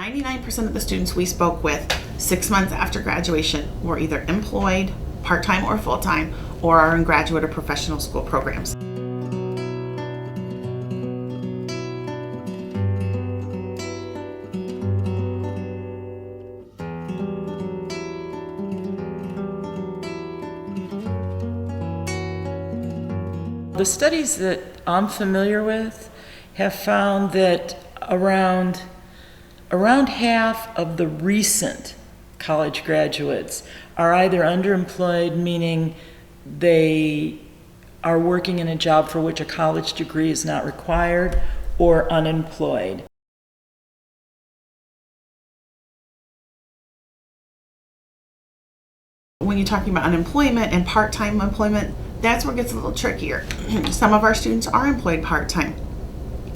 99% of the students we spoke with 6 months after graduation were either employed, part-time or full-time, or are in graduate or professional school programs. The studies that I'm familiar with have found that around half of the recent college graduates are either underemployed, meaning they are working in a job for which a college degree is not required, or unemployed. When you're talking about unemployment and part-time employment, that's where it gets a little trickier. Some of our students are employed part-time.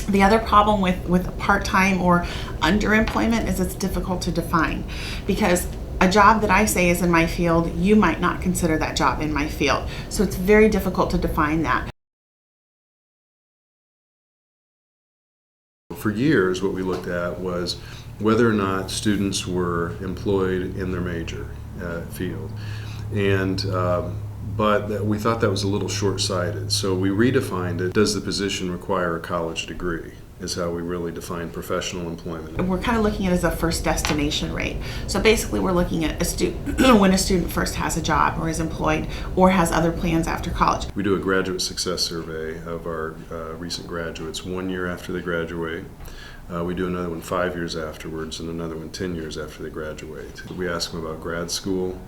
The other problem with part-time or underemployment is it's difficult to define, because a job that I say is in my field, you might not consider that job in my field. So it's very difficult to define that. For years, what we looked at was whether or not students were employed in their major field. But we thought that was a little short-sighted, so we redefined it. Does the position require a college degree? Is how we really define professional employment. We're kind of looking at it as a first destination rate. So basically we're looking at when a student first has a job or is employed or has other plans after college. We do a graduate success survey of our recent graduates 1 year after they graduate. We do another one 5 years afterwards and another one 10 years after they graduate. We ask them about grad school,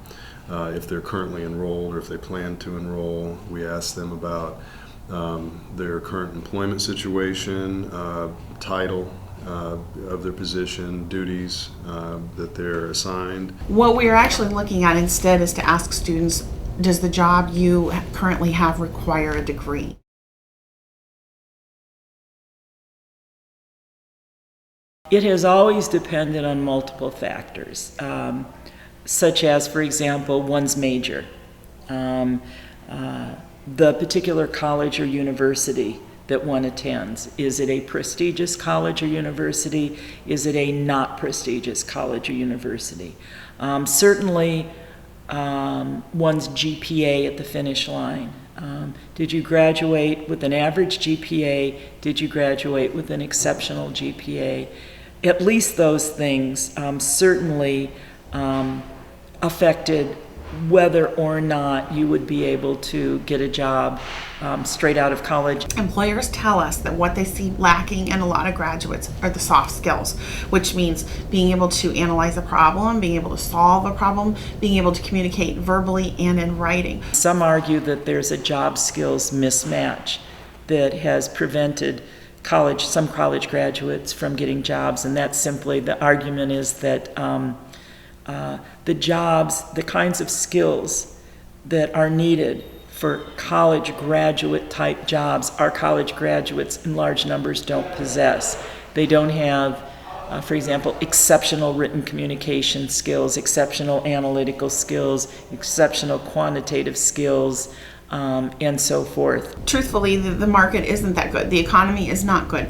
if they're currently enrolled or if they plan to enroll. We ask them about their current employment situation, title of their position, duties that they're assigned. What we are actually looking at instead is to ask students, does the job you currently have require a degree? It has always depended on multiple factors, such as, for example, one's major. The particular college or university that one attends. Is it a prestigious college or university? Is it a not prestigious college or university? Certainly, one's GPA at the finish line. Did you graduate with an average GPA? Did you graduate with an exceptional GPA? At least those things certainly affected whether or not you would be able to get a job straight out of college. Employers tell us that what they see lacking in a lot of graduates are the soft skills, which means being able to analyze a problem, being able to solve a problem, being able to communicate verbally and in writing. Some argue that there's a job skills mismatch that has prevented some college graduates from getting jobs, and that's simply, the argument is that the jobs, the kinds of skills that are needed for college graduate type jobs, our college graduates in large numbers don't possess. They don't have, for example, exceptional written communication skills, exceptional analytical skills, exceptional quantitative skills, and so forth. Truthfully, the market isn't that good. The economy is not good.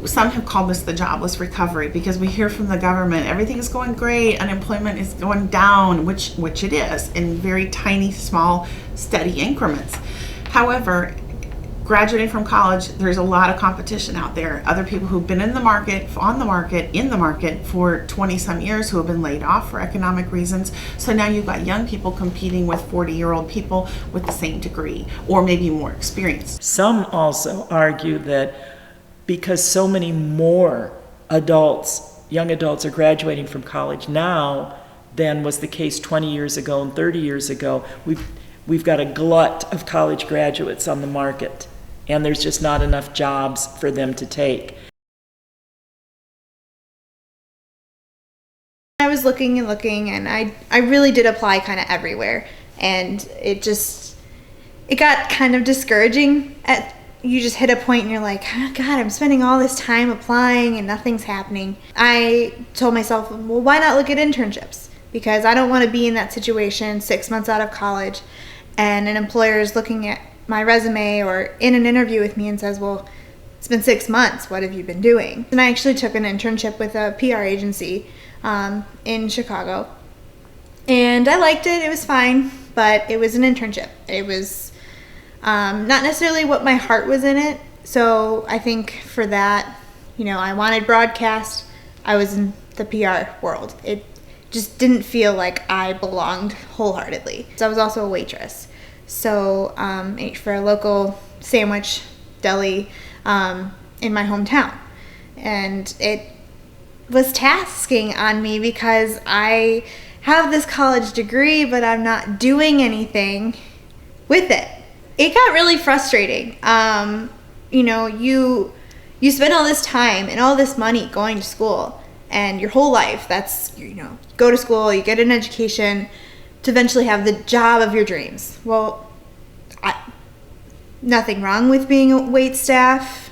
Some have called this the jobless recovery because we hear from the government everything is going great, unemployment is going down, which it is, in very tiny, small, steady increments. However, graduating from college, there's a lot of competition out there. Other people who've been in the market for 20 some years who have been laid off for economic reasons. So now you've got young people competing with 40-year-old people with the same degree or maybe more experience. Some also argue that because so many more young adults are graduating from college now than was the case 20 years ago and 30 years ago, we've got a glut of college graduates on the market, and there's just not enough jobs for them to take. I was looking and I really did apply kind of everywhere, and it got kind of discouraging. You just hit a point and you're like, oh God, I'm spending all this time applying and nothing's happening. I told myself, well, why not look at internships? Because I don't want to be in that situation 6 months out of college and an employer is looking at my resume or in an interview with me and says, well, it's been 6 months. What have you been doing? And I actually took an internship with a PR agency in Chicago. And I liked it. It was fine, but it was an internship. It was not necessarily what my heart was in it. So I think for that, I wanted broadcast. I was in the PR world. It just didn't feel like I belonged wholeheartedly. So I was also a waitress. So for a local sandwich deli in my hometown. And it was tasking on me because I have this college degree, but I'm not doing anything with it. It got really frustrating. You spend all this time and all this money going to school, and your whole life, that's, go to school, you get an education to eventually have the job of your dreams. Well, nothing wrong with being a wait staff.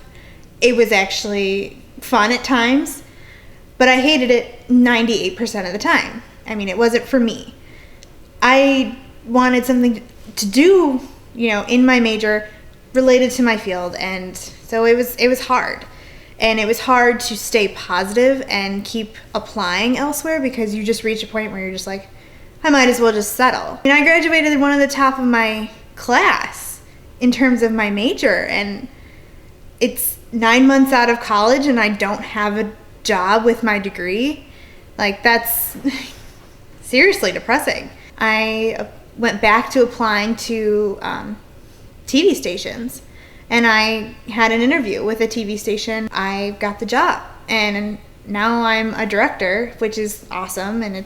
It was actually fun at times, but I hated it 98% of the time. It wasn't for me. I wanted something to do, in my major related to my field, and so it was hard. And it was hard to stay positive and keep applying elsewhere because you just reach a point where you're just like, I might as well just settle. I graduated one of the top of my class in terms of my major, and it's 9 months out of college and I don't have a job with my degree. That's seriously depressing. I went back to applying to TV stations, and I had an interview with a TV station. I got the job, and now I'm a director, which is awesome. And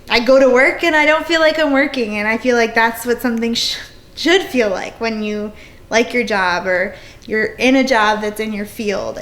I go to work and I don't feel like I'm working, and I feel like that's what something should feel like when you like your job or you're in a job that's in your field.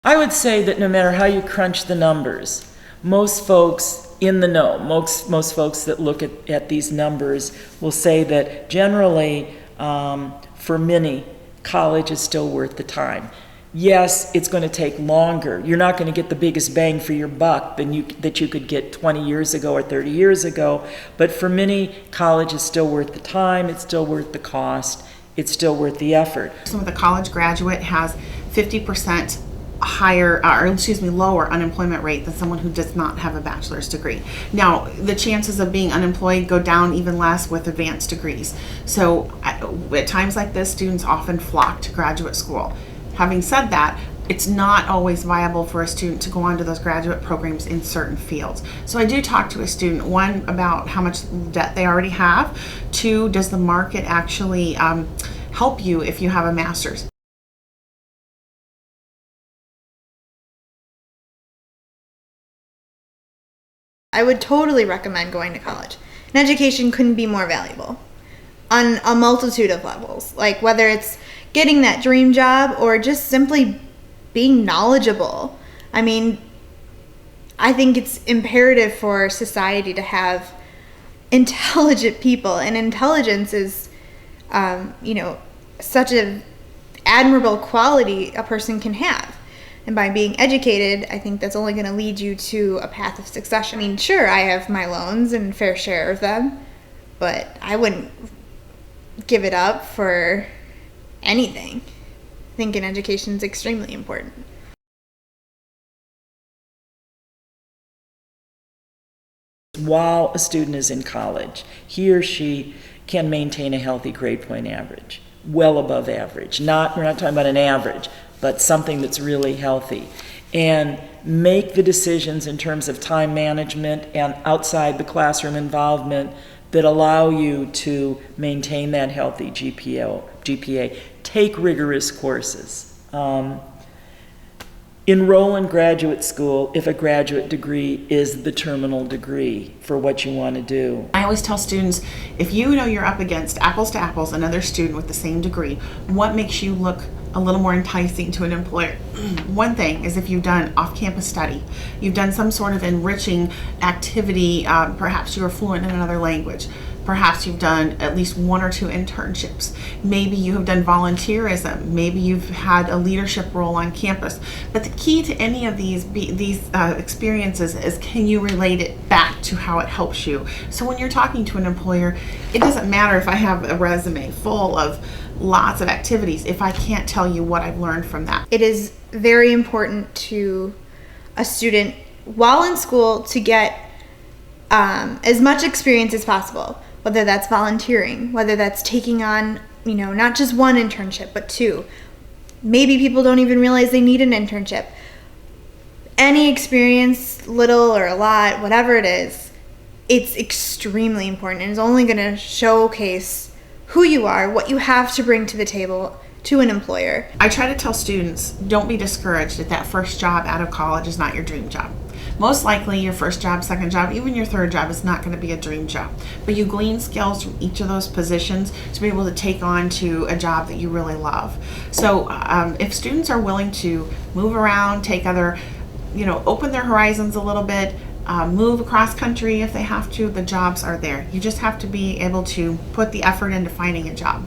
I would say that no matter how you crunch the numbers, most folks in the know, most folks that look at these numbers will say that generally, for many, college is still worth the time. Yes, it's going to take longer. You're not going to get the biggest bang for your buck that you could get 20 years ago or 30 years ago, but for many, college is still worth the time, it's still worth the cost, it's still worth the effort. Some of the college graduate has 50% lower unemployment rate than someone who does not have a bachelor's degree. Now, the chances of being unemployed go down even less with advanced degrees. So at times like this, students often flock to graduate school. Having said that, it's not always viable for a student to go on to those graduate programs in certain fields. So I do talk to a student, one, about how much debt they already have. Two, does the market actually help you if you have a master's? I would totally recommend going to college. An education couldn't be more valuable on a multitude of levels, like whether it's getting that dream job or just simply being knowledgeable. I think it's imperative for society to have intelligent people, and intelligence is, such an admirable quality a person can have. And by being educated, I think that's only going to lead you to a path of success. Sure, I have my loans and fair share of them, but I wouldn't give it up for anything. I think an education is extremely important. While a student is in college, he or she can maintain a healthy grade point average, well above average. We're not talking about an average, but something that's really healthy. And make the decisions in terms of time management and outside the classroom involvement that allow you to maintain that healthy GPA. Take rigorous courses. Enroll in graduate school if a graduate degree is the terminal degree for what you want to do. I always tell students, if you know you're up against apples to apples, another student with the same degree, what makes you look a little more enticing to an employer? One thing is if you've done off-campus study, you've done some sort of enriching activity, perhaps you are fluent in another language, Perhaps you've done at least 1 or 2 internships. Maybe you have done volunteerism. Maybe you've had a leadership role on campus. But the key to any of these experiences is, can you relate it back to how it helps you? So when you're talking to an employer, it doesn't matter if I have a resume full of lots of activities if I can't tell you what I've learned from that. It is very important to a student while in school to get as much experience as possible, whether that's volunteering, whether that's taking on, not just 1 internship, but 2. Maybe people don't even realize they need an internship. Any experience, little or a lot, whatever it is, it's extremely important and is only going to showcase who you are, what you have to bring to the table to an employer. I try to tell students, don't be discouraged if that first job out of college is not your dream job. Most likely your first job, second job, even your third job is not going to be a dream job. But you glean skills from each of those positions to be able to take on to a job that you really love. So if students are willing to move around, take other, open their horizons a little bit, move across country if they have to, the jobs are there. You just have to be able to put the effort into finding a job.